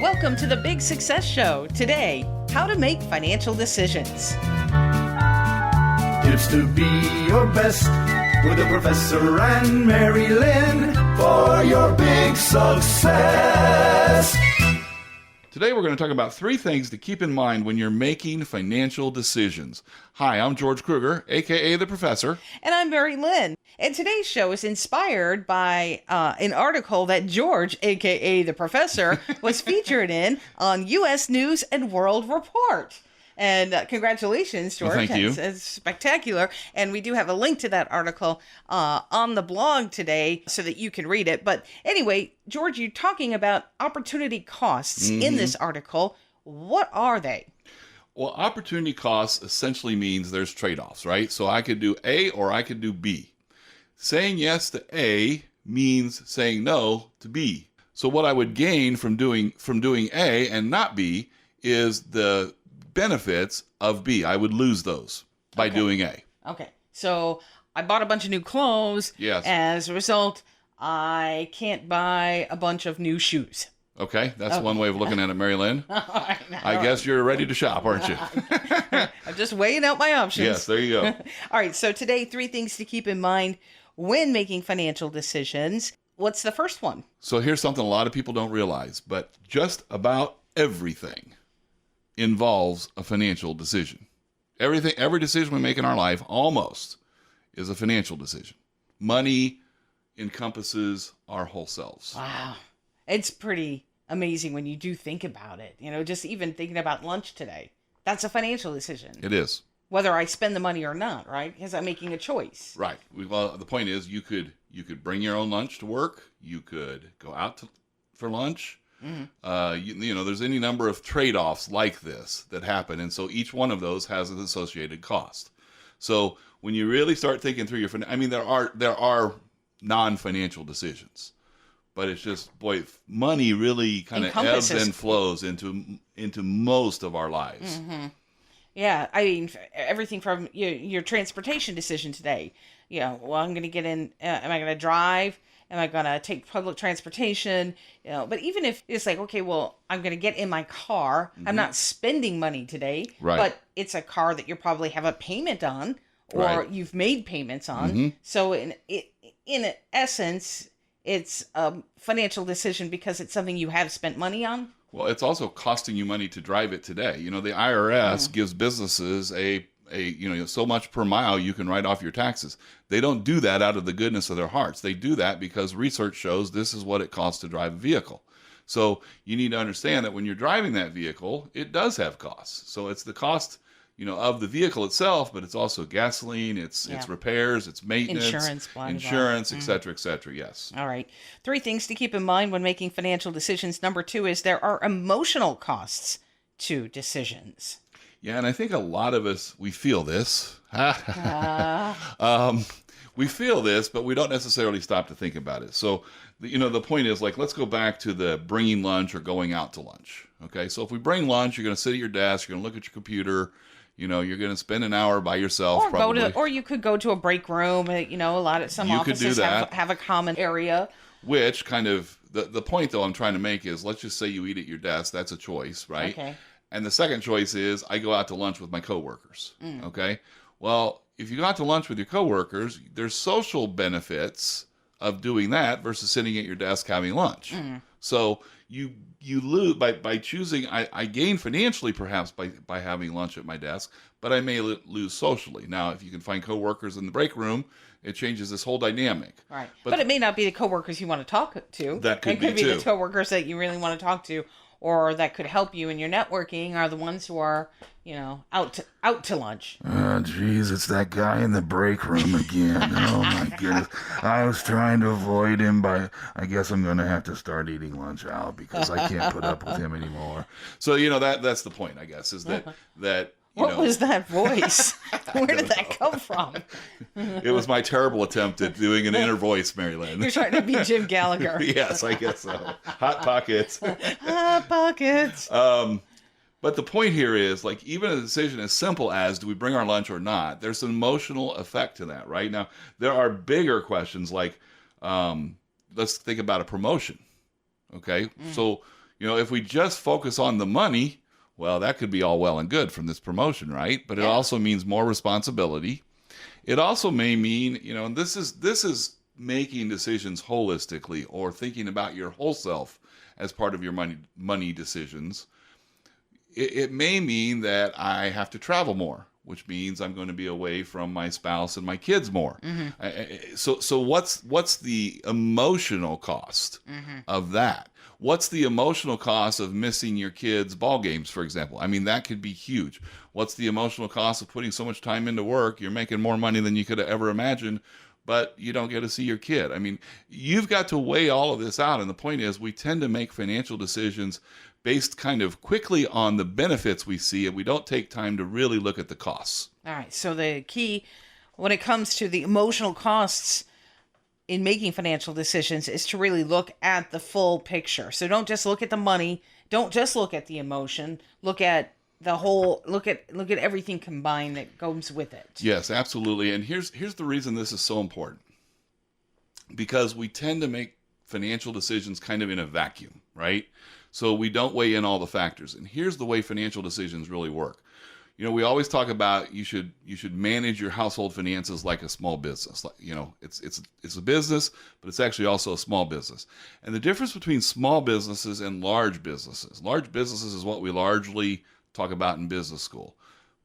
Welcome to the Big Success Show. Today, how to make financial decisions. Tips to be your best with the professor and Mary-Lynn for your big success. Today we're going to talk about 3 things to keep in mind when you're making financial decisions. Hi, I'm George Krueger, a.k.a. the Professor. And I'm Mary-Lynn. And today's show is inspired by an article that George, a.k.a. the Professor, was featured in on U.S. News and World Report. And congratulations, George. Well, thank you. It's spectacular. And we do have a link to that article on the blog today so that you can read it. But anyway, George, you're talking about opportunity costs in this article. What are they? Well, opportunity costs essentially means there's trade-offs, right? So I could do A or I could do B. Saying yes to A means saying no to B. So what I would gain from doing A and not B is the benefits of B. I would lose those by doing A. Okay. So I bought a bunch of new clothes. Yes. As a result, I can't buy a bunch of new shoes. Okay, that's one way of looking at it, Mary-Lynn. I All guess you're ready to shop, aren't you? I'm just weighing out my options. Yes, there you go. All right. So today, 3 things to keep in mind when making financial decisions. What's the first one? So here's something a lot of people don't realize, but just about everything involves a financial decision. Every decision we make in our life almost is a financial decision. Money encompasses our whole selves. Wow. It's pretty amazing when you do think about it. You know, just even thinking about lunch today. That's a financial decision. It is. Whether I spend the money or not, right? Because I'm making a choice. Right. Well, the point is you could bring your own lunch to work. You could go out for lunch. There's any number of trade-offs like this that happen, and so each one of those has an associated cost. So when you really start thinking through there are non-financial decisions, but it's just money really kind of ebbs and flows into most of our lives. Yeah, I mean everything from your transportation decision today. I'm going to get in. Am I going to drive? Am I going to take public transportation? But even if it's like, okay, well, I'm going to get in my car. I'm not spending money today, right. But it's a car that you probably have a payment on or you've made payments on. So in essence, it's a financial decision because it's something you have spent money on. Well, it's also costing you money to drive it today. The IRS gives businesses so much per mile you can write off your taxes. They don't do that out of the goodness of their hearts. They do that because research shows this is what it costs to drive a vehicle. So you need to understand that when you're driving that vehicle, it does have costs. So it's the cost, of the vehicle itself, but it's also gasoline, it's repairs, it's maintenance, insurance, et cetera, yes. All right. 3 things to keep in mind when making financial decisions. Number 2 is there are emotional costs to decisions. Yeah, and I think a lot of us, we feel this. We feel this, but we don't necessarily stop to think about it. So, the point is, let's go back to the bringing lunch or going out to lunch. Okay, so if we bring lunch, you're going to sit at your desk, you're going to look at your computer, you're going to spend an hour by yourself, or you could go to a break room. Some offices have a common area. Which kind of, the point, though, I'm trying to make is, let's just say you eat at your desk. That's a choice, right? Okay. And the second choice is I go out to lunch with my coworkers. Okay. Well, if you go out to lunch with your coworkers, there's social benefits of doing that versus sitting at your desk having lunch. So you lose by choosing. I gain financially perhaps by having lunch at my desk, but I may lose socially. Now, if you can find coworkers in the break room, it changes this whole dynamic. Right. But it may not be the coworkers you want to talk to. That could be too. The coworkers that you really want to talk to, or that could help you in your networking, are the ones who are, out to lunch. Oh, geez, it's that guy in the break room again. Oh, my goodness. I was trying to avoid him, but I guess I'm going to have to start eating lunch out because I can't put up with him anymore. So, that's the point, I guess, is that What was that voice? Where did that come from? It was my terrible attempt at doing an inner voice, Mary-Lynn. You're trying to be Jim Gallagher. Yes, I guess so. Hot Pockets. Hot Pockets. But the point here is, even a decision as simple as, do we bring our lunch or not? There's an emotional effect to that, right? Now, there are bigger questions like, let's think about a promotion, okay? So, If we just focus on the money, well, that could be all well and good from this promotion, right? But it also means more responsibility. It also may mean, and this is making decisions holistically or thinking about your whole self as part of your money decisions. It may mean that I have to travel more, which means I'm going to be away from my spouse and my kids more. So what's the emotional cost of that? What's the emotional cost of missing your kids' ball games, for example? I mean, that could be huge. What's the emotional cost of putting so much time into work? You're making more money than you could have ever imagined, but you don't get to see your kid. I mean, you've got to weigh all of this out. And the point is, we tend to make financial decisions based kind of quickly on the benefits we see, and we don't take time to really look at the costs. All right. So the key when it comes to the emotional costs in making financial decisions is to really look at the full picture. So don't just look at the money. Don't just look at the emotion. Look at the whole, look at everything combined that goes with it. Yes, absolutely. And here's the reason this is so important. Because we tend to make financial decisions kind of in a vacuum, right? So we don't weigh in all the factors. And here's the way financial decisions really work. We always talk about you should manage your household finances like a small business. Like, it's a business, but it's actually also a small business. And the difference between small businesses and large businesses is what we largely talk about in business school.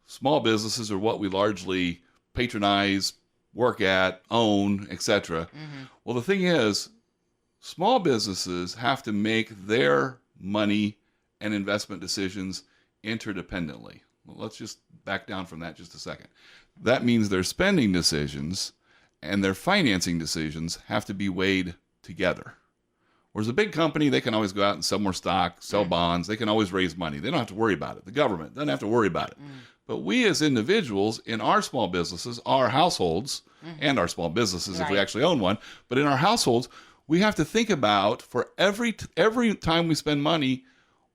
Small businesses are what we largely patronize, work at, own, etc. Well, the thing is, small businesses have to make their money and investment decisions interdependently. Well, let's just back down from that just a second. That means their spending decisions and their financing decisions have to be weighed together. Whereas a big company, they can always go out and sell more stock, sell bonds. They can always raise money. They don't have to worry about it. The government doesn't have to worry about it. But we as individuals in our small businesses, our households, and our small businesses if we actually own one, but in our households, we have to think about for every time we spend money,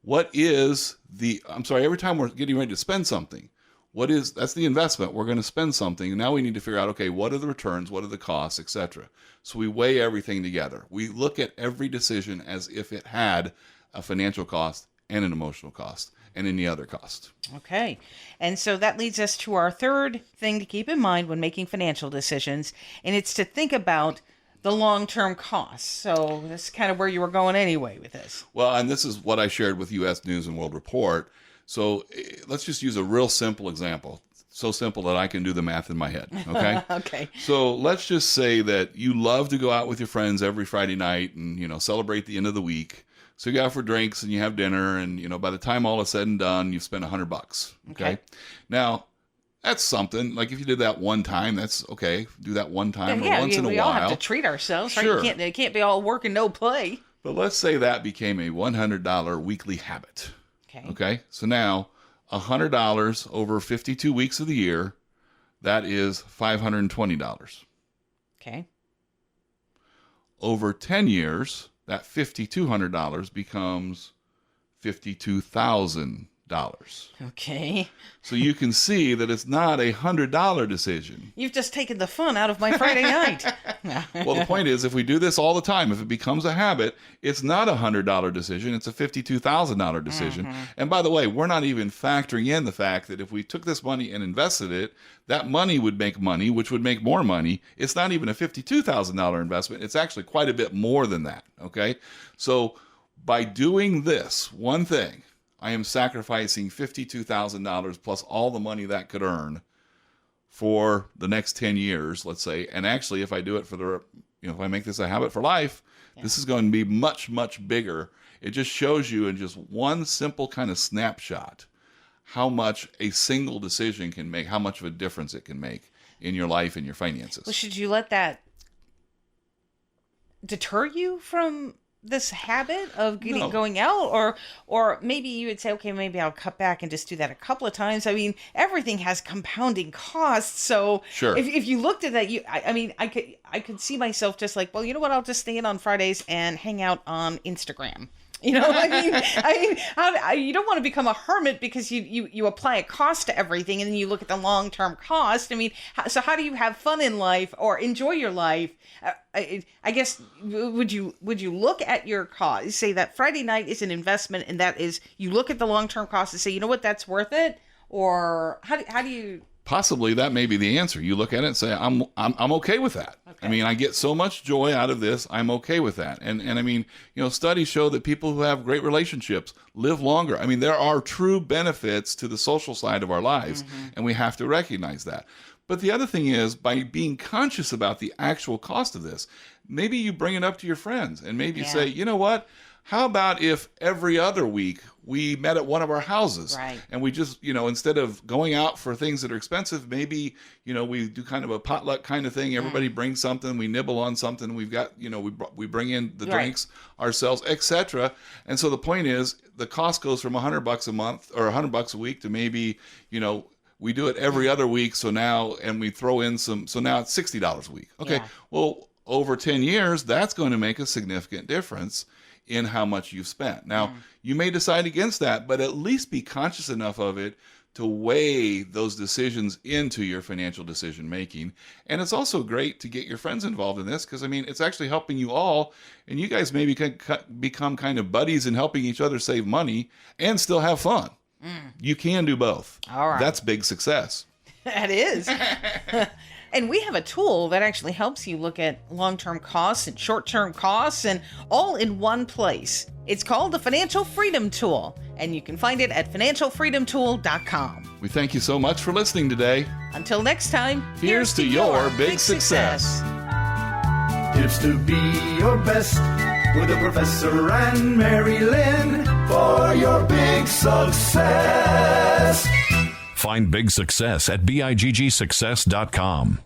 every time we're getting ready to spend something, that's the investment. We're going to spend something. And now we need to figure out, okay, what are the returns? What are the costs, etc. So we weigh everything together. We look at every decision as if it had a financial cost and an emotional cost and any other cost. Okay. And so that leads us to our third thing to keep in mind when making financial decisions, and it's to think about the long-term costs. So that's kind of where you were going anyway with this. Well, and this is what I shared with U.S. News and World Report. So let's just use a real simple example. So simple that I can do the math in my head, okay? Okay. So let's just say that you love to go out with your friends every Friday night and, celebrate the end of the week. So you go out for drinks and you have dinner and, by the time all is said and done, you've spent $100, okay? Now, that's something. Like if you did that one time, that's okay. Do that one time or once in a while. We all have to treat ourselves, right? Sure. It can't be all work and no play. But let's say that became a $100 weekly habit. Okay. So now $100 over 52 weeks of the year, that is $520. Okay. Over 10 years, that $5,200 becomes $52,000. Okay. So you can see that it's not a $100 decision. You've just taken the fun out of my Friday night. Well, the point is, if we do this all the time, if it becomes a habit, it's not a $100 decision. It's a $52,000 decision. And by the way, we're not even factoring in the fact that if we took this money and invested it, that money would make money, which would make more money. It's not even a $52,000 investment. It's actually quite a bit more than that. Okay. So by doing this one thing, I am sacrificing $52,000 plus all the money that could earn for the next 10 years, let's say. And actually, if I do it for if I make this a habit for life, this is going to be much, much bigger. It just shows you in just one simple kind of snapshot how much a single decision can make, how much of a difference it can make in your life and your finances. Well, should you let that deter you from this habit of going out, or maybe you would say, okay, maybe I'll cut back and just do that a couple of times. I mean, everything has compounding costs. So sure. if you looked at that, I could see myself just like, well, you know what? I'll just stay in on Fridays and hang out on Instagram You don't want to become a hermit because you apply a cost to everything and then you look at the long-term cost. I mean, so how do you have fun in life or enjoy your life? I guess, would you look at your cost, say that Friday night is an investment and that is, you look at the long-term cost and say, you know what, that's worth it? Or how do you... Possibly that may be the answer. You look at it and say, I'm okay with that. Okay. I mean, I get so much joy out of this. I'm okay with that. And I mean, studies show that people who have great relationships live longer. I mean, there are true benefits to the social side of our lives, and we have to recognize that. But the other thing is, by being conscious about the actual cost of this, maybe you bring it up to your friends and maybe you say, you know what? How about if every other week we met at one of our houses, right, and we just, instead of going out for things that are expensive, maybe, we do kind of a potluck kind of thing. Everybody brings something, we nibble on something. We've got, we bring in the drinks ourselves, etc. And so the point is, the cost goes from $100 a month or $100 a week to maybe, we do it every other week. So now, and we throw in so now it's $60 a week. Okay. Yeah. Well, over 10 years, that's going to make a significant difference in how much you've spent. Now, you may decide against that, but at least be conscious enough of it to weigh those decisions into your financial decision making. And it's also great to get your friends involved in this because, I mean, it's actually helping you all, and you guys maybe can become kind of buddies in helping each other save money and still have fun. You can do both. All right. That's big success. That is. And we have a tool that actually helps you look at long-term costs and short-term costs and all in one place. It's called the Financial Freedom Tool, and you can find it at financialfreedomtool.com. We thank you so much for listening today. Until next time, here's to your big success. Tips to be your best with a Professor and Mary-Lynn for your big success. Find big success at biggsuccess.com.